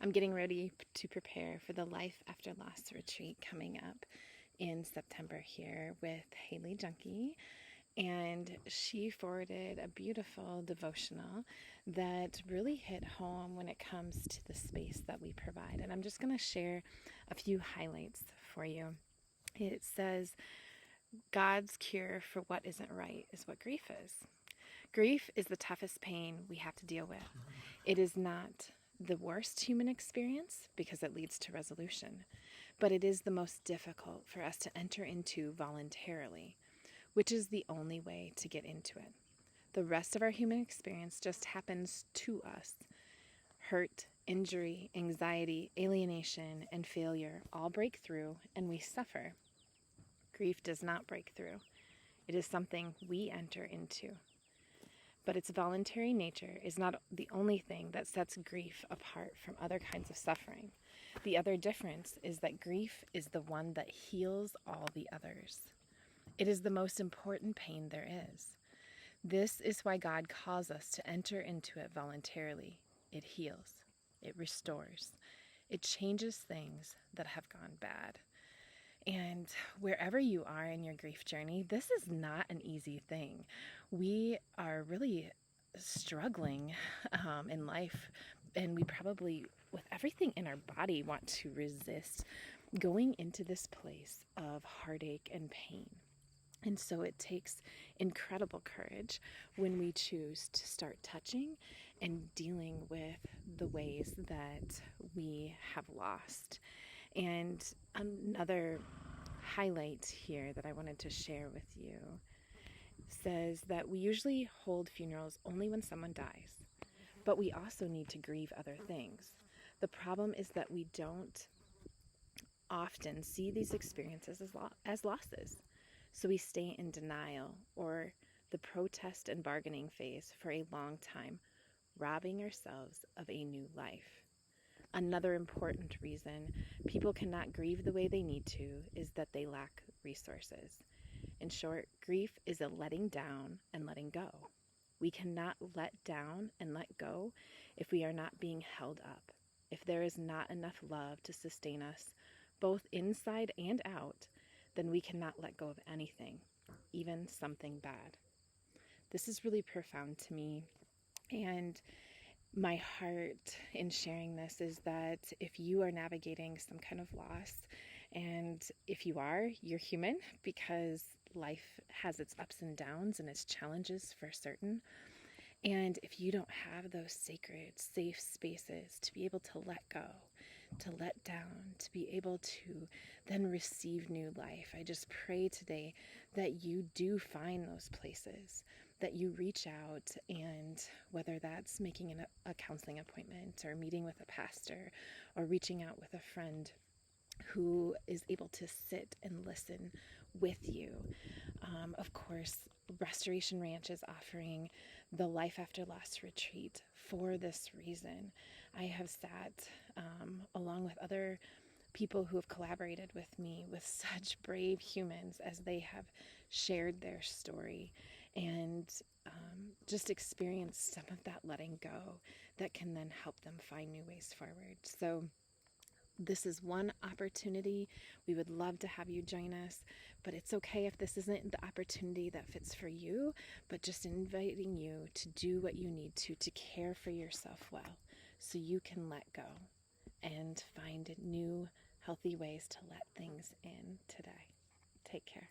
I'm getting ready to prepare for the Life After Loss retreat coming up in September here with Haley Junkie. And she forwarded a beautiful devotional that really hit home when it comes to the space that we provide. And I'm just going to share a few highlights for you. It says, God's cure for what isn't right is what grief is. Grief is the toughest pain we have to deal with. It is not the worst human experience because it leads to resolution, but it is the most difficult for us to enter into voluntarily, which is the only way to get into it. The rest of our human experience just happens to us. Hurt, injury, anxiety, alienation, and failure all break through and we suffer. Grief does not break through. It is something we enter into. But its voluntary nature is not the only thing that sets grief apart from other kinds of suffering. The other difference is that grief is the one that heals all the others. It is the most important pain there is. This is why God calls us to enter into it voluntarily. It heals. It restores. It changes things that have gone bad. And wherever you are in your grief journey, this is not an easy thing. We are really struggling in life, and we probably, with everything in our body, want to resist going into this place of heartache and pain. And so it takes incredible courage when we choose to start touching and dealing with the ways that we have lost. And another highlight here that I wanted to share with you says that we usually hold funerals only when someone dies, but we also need to grieve other things. The problem is that we don't often see these experiences as losses. So we stay in denial or the protest and bargaining phase for a long time, robbing ourselves of a new life. Another important reason people cannot grieve the way they need to is that they lack resources. In short, grief is a letting down and letting go. We cannot let down and let go if we are not being held up, if there is not enough love to sustain us, both inside and out, then we cannot let go of anything, even something bad. This is really profound to me, and my heart in sharing this is that if you are navigating some kind of loss, and if you are, you're human, because life has its ups and downs and its challenges for certain. And if you don't have those sacred, safe spaces to be able to let go, to let down, to be able to then receive new life, I just pray today that you do find those places, that you reach out, and whether that's making a counseling appointment or meeting with a pastor or reaching out with a friend who is able to sit and listen with you. Of course, Restoration Ranch is offering the Life After Loss retreat for this reason. I have sat along with other people who have collaborated with me, with such brave humans as they have shared their story and just experienced some of that letting go that can then help them find new ways forward. So this is one opportunity. We would love to have you join us, but it's okay if this isn't the opportunity that fits for you, but just inviting you to do what you need to care for yourself well, so you can let go and find new, healthy ways to let things in today. Take care.